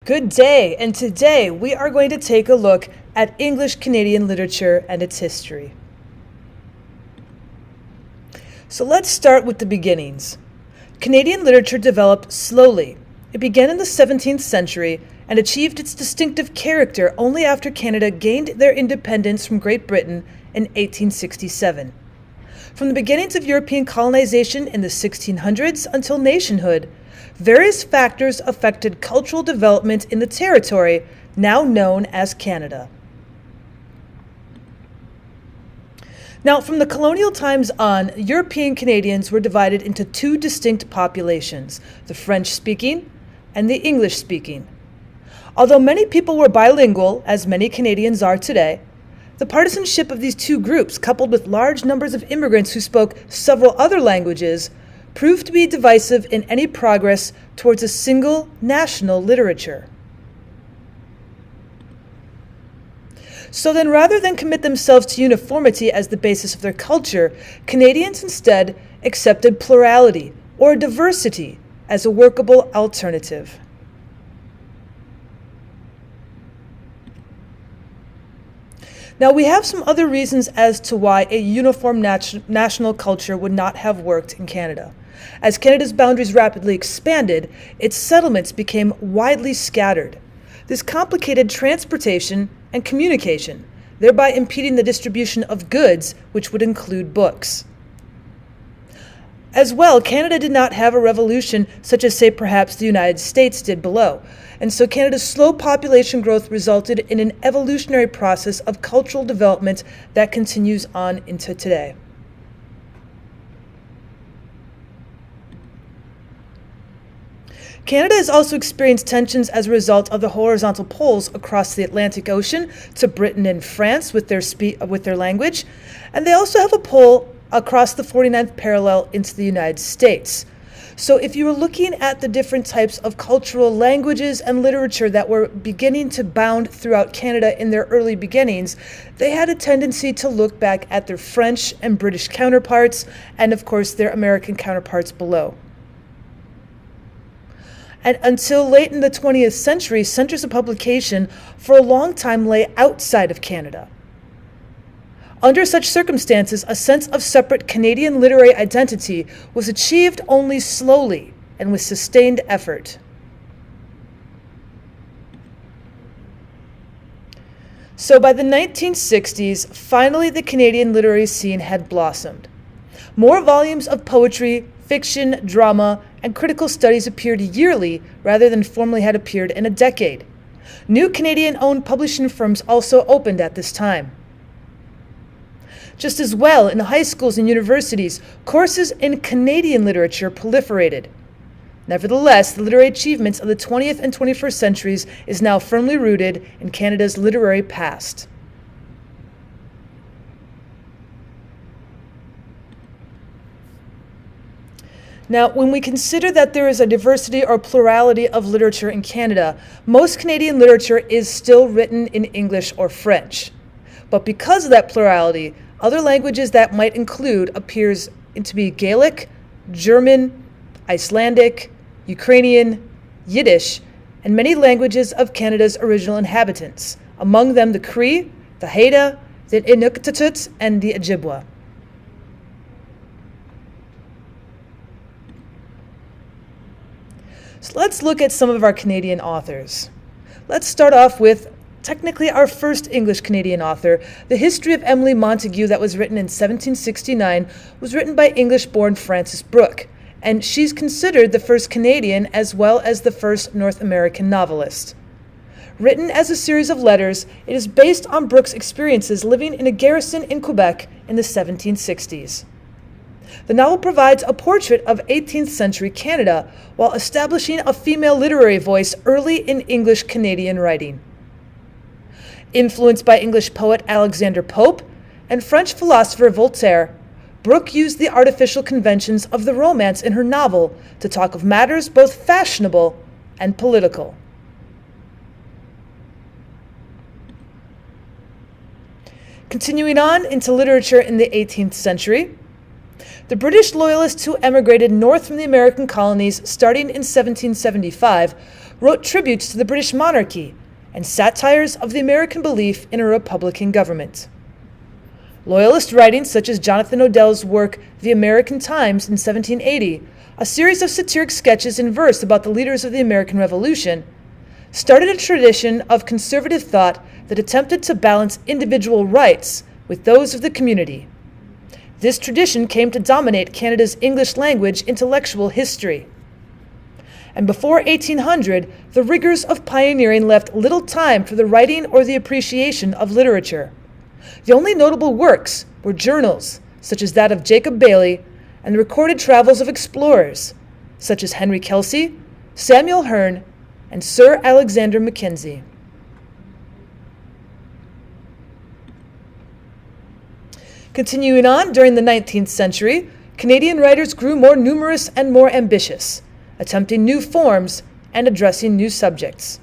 Good day, and today we are going to take a look at English Canadian literature and its history. So let's start with the beginnings. Canadian literature developed slowly. It began in the 17th century and achieved its distinctive character only after Canada gained their independence from Great Britain in 1867. From the beginnings of European colonization in the 1600s until nationhood, various factors affected cultural development in the territory now known as Canada. Now, from the colonial times on, European Canadians were divided into two distinct populations, the French-speaking and the English-speaking. Although many people were bilingual, as many Canadians are today, the partisanship of these two groups, coupled with large numbers of immigrants who spoke several other languages, proved to be divisive in any progress towards a single national literature. So then, rather than commit themselves to uniformity as the basis of their culture, Canadians instead accepted plurality or diversity as a workable alternative. Now, we have some other reasons as to why a uniform national culture would not have worked in Canada. As Canada's boundaries rapidly expanded, its settlements became widely scattered. This complicated transportation and communication, thereby impeding the distribution of goods, which would include books. As well, Canada did not have a revolution such as, say, perhaps the United States did below, and so Canada's slow population growth resulted in an evolutionary process of cultural development that continues on into today. Canada has also experienced tensions as a result of the horizontal poles across the Atlantic Ocean to Britain and France with their language, and they also have a pole across the 49th parallel into the United States. So if you were looking at the different types of cultural languages and literature that were beginning to bound throughout Canada in their early beginnings, they had a tendency to look back at their French and British counterparts and, of course, their American counterparts below. And until late in the 20th century, centers of publication for a long time lay outside of Canada. Under such circumstances, a sense of separate Canadian literary identity was achieved only slowly and with sustained effort. So by the 1960s, finally the Canadian literary scene had blossomed. More volumes of poetry, fiction, drama, and critical studies appeared yearly rather than formerly had appeared in a decade. New Canadian-owned publishing firms also opened at this time. Just as well, in high schools and universities, courses in Canadian literature proliferated. Nevertheless, the literary achievements of the 20th and 21st centuries is now firmly rooted in Canada's literary past. Now, when we consider that there is a diversity or plurality of literature in Canada, most Canadian literature is still written in English or French. But because of that plurality, other languages that might include appears to be Gaelic, German, Icelandic, Ukrainian, Yiddish, and many languages of Canada's original inhabitants, among them the Cree, the Haida, the Inuktitut, and the Ojibwa. So let's look at some of our Canadian authors. Let's start off with technically our first English Canadian author. The History of Emily Montagu, that was written in 1769, was written by English-born Frances Brooke, and she's considered the first Canadian as well as the first North American novelist. Written as a series of letters, it is based on Brooke's experiences living in a garrison in Quebec in the 1760s. The novel provides a portrait of 18th century Canada while establishing a female literary voice early in English Canadian writing. Influenced by English poet Alexander Pope and French philosopher Voltaire, Brooke used the artificial conventions of the romance in her novel to talk of matters both fashionable and political. Continuing on into literature in the 18th century, The British loyalists who emigrated north from the American colonies starting in 1775 wrote tributes to the British monarchy and satires of the American belief in a republican government. Loyalist writings such as Jonathan Odell's work The American Times in 1780, a series of satiric sketches in verse about the leaders of the American Revolution, started a tradition of conservative thought that attempted to balance individual rights with those of the community. This tradition came to dominate Canada's English language intellectual history. And before 1800, the rigors of pioneering left little time for the writing or the appreciation of literature. The only notable works were journals, such as that of Jacob Bailey, and the recorded travels of explorers, such as Henry Kelsey, Samuel Hearne, and Sir Alexander Mackenzie. Continuing on, during the 19th century, Canadian writers grew more numerous and more ambitious, attempting new forms and addressing new subjects.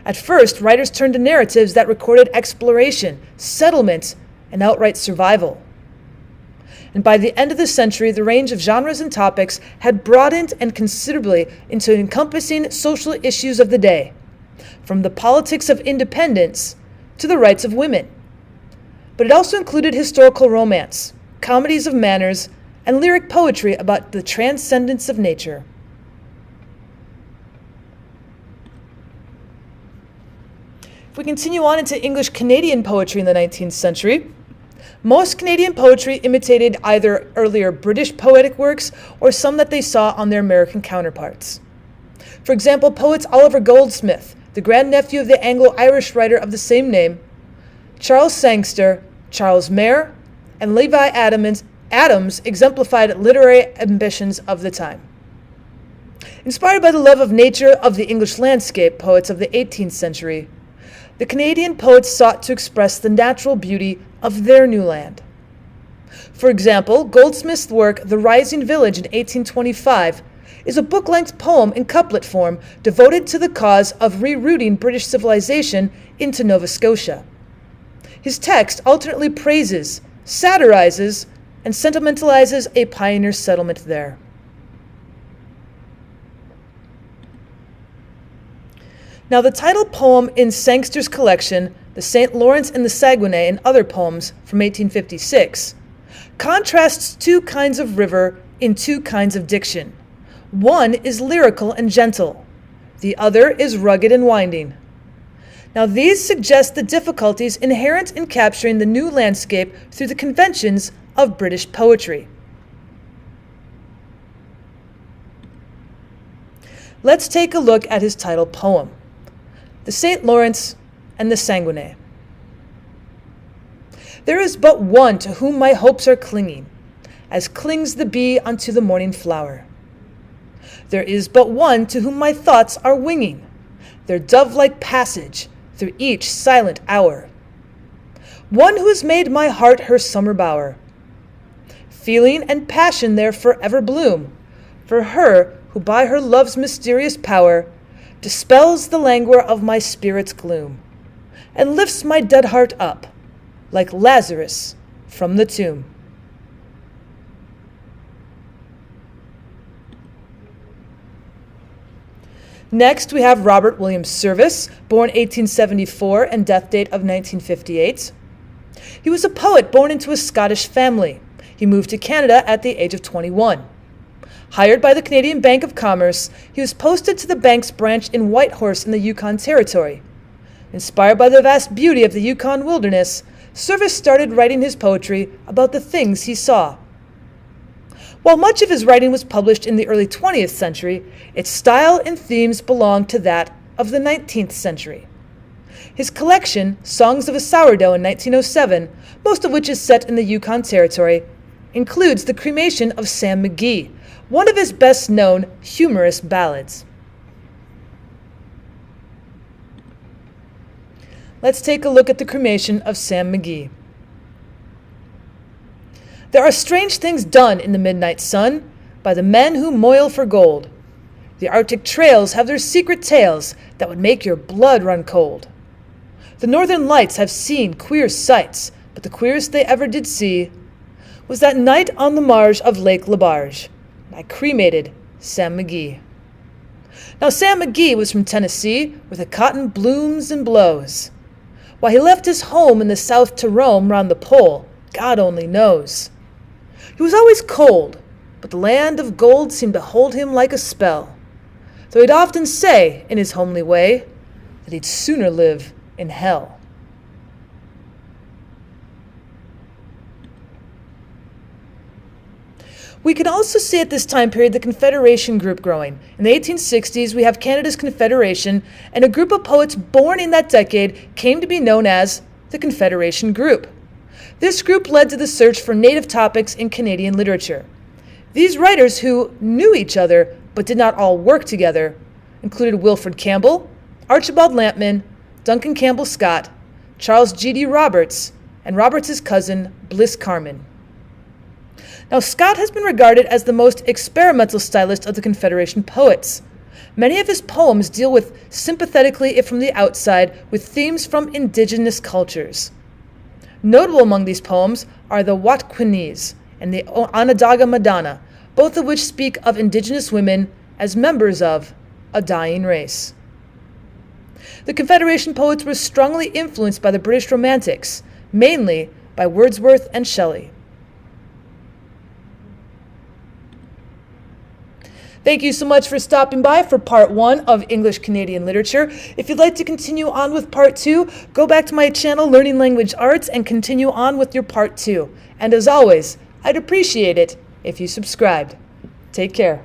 At first, writers turned to narratives that recorded exploration, settlement, and outright survival. And by the end of the century, the range of genres and topics had broadened and considerably into encompassing social issues of the day, from the politics of independence to the rights of women. But it also included historical romance, comedies of manners, and lyric poetry about the transcendence of nature. If we continue on into English Canadian poetry in the 19th century, most Canadian poetry imitated either earlier British poetic works or some that they saw on their American counterparts. For example, poets Oliver Goldsmith, the grandnephew of the Anglo-Irish writer of the same name, Charles Sangster, Charles Mair, and Levi Adams exemplified literary ambitions of the time. Inspired by the love of nature of the English landscape poets of the 18th century, the Canadian poets sought to express the natural beauty of their new land. For example, Goldsmith's work, The Rising Village in 1825, is a book-length poem in couplet form devoted to the cause of rerouting British civilization into Nova Scotia. His text alternately praises, satirizes, and sentimentalizes a pioneer settlement there. Now, the title poem in Sangster's collection, The St. Lawrence and the Saguenay and Other Poems from 1856, contrasts two kinds of river in two kinds of diction. One is lyrical and gentle. The other is rugged and winding. Now, these suggest the difficulties inherent in capturing the new landscape through the conventions of British poetry. Let's take a look at his title poem, The St. Lawrence and the Saguenay. There is but one to whom my hopes are clinging, as clings the bee unto the morning flower. There is but one to whom my thoughts are winging, their dove-like passage through each silent hour. One who has made my heart her summer bower. Feeling and passion there forever bloom, for her who by her love's mysterious power dispels the languor of my spirit's gloom, and lifts my dead heart up, like Lazarus from the tomb. Next, we have Robert William Service, born 1874 and death date of 1958. He was a poet born into a Scottish family. He moved to Canada at the age of 21. Hired by the Canadian Bank of Commerce, he was posted to the bank's branch in Whitehorse in the Yukon Territory. Inspired by the vast beauty of the Yukon wilderness, Service started writing his poetry about the things he saw. While much of his writing was published in the early 20th century, its style and themes belonged to that of the 19th century. His collection, Songs of a Sourdough in 1907, most of which is set in the Yukon Territory, includes the cremation of Sam McGee, one of his best-known humorous ballads. Let's take a look at the cremation of Sam McGee. There are strange things done in the midnight sun by the men who moil for gold. The Arctic trails have their secret tales that would make your blood run cold. The northern lights have seen queer sights, but the queerest they ever did see was that night on the marge of Lake Labarge. I cremated Sam McGee. Now Sam McGee was from Tennessee, where the cotton blooms and blows. Why he left his home in the south to roam round the pole, God only knows. He was always cold, but the land of gold seemed to hold him like a spell, though he'd often say, in his homely way, that he'd sooner live in hell. We can also see at this time period the Confederation group growing. In the 1860s, we have Canada's Confederation, and a group of poets born in that decade came to be known as the Confederation Group. This group led to the search for native topics in Canadian literature. These writers, who knew each other but did not all work together, included Wilfred Campbell, Archibald Lampman, Duncan Campbell Scott, Charles G.D. Roberts, and Roberts' cousin, Bliss Carman. Now, Scott has been regarded as the most experimental stylist of the Confederation poets. Many of his poems deal with sympathetically, if from the outside, with themes from indigenous cultures. Notable among these poems are the Watquinese and the Onondaga Madonna, both of which speak of indigenous women as members of a dying race. The Confederation poets were strongly influenced by the British Romantics, mainly by Wordsworth and Shelley. Thank you so much for stopping by for part 1 of English Canadian Literature. If you'd like to continue on with part 2, go back to my channel, Learning Language Arts, and continue on with your part 2. And as always, I'd appreciate it if you subscribed. Take care.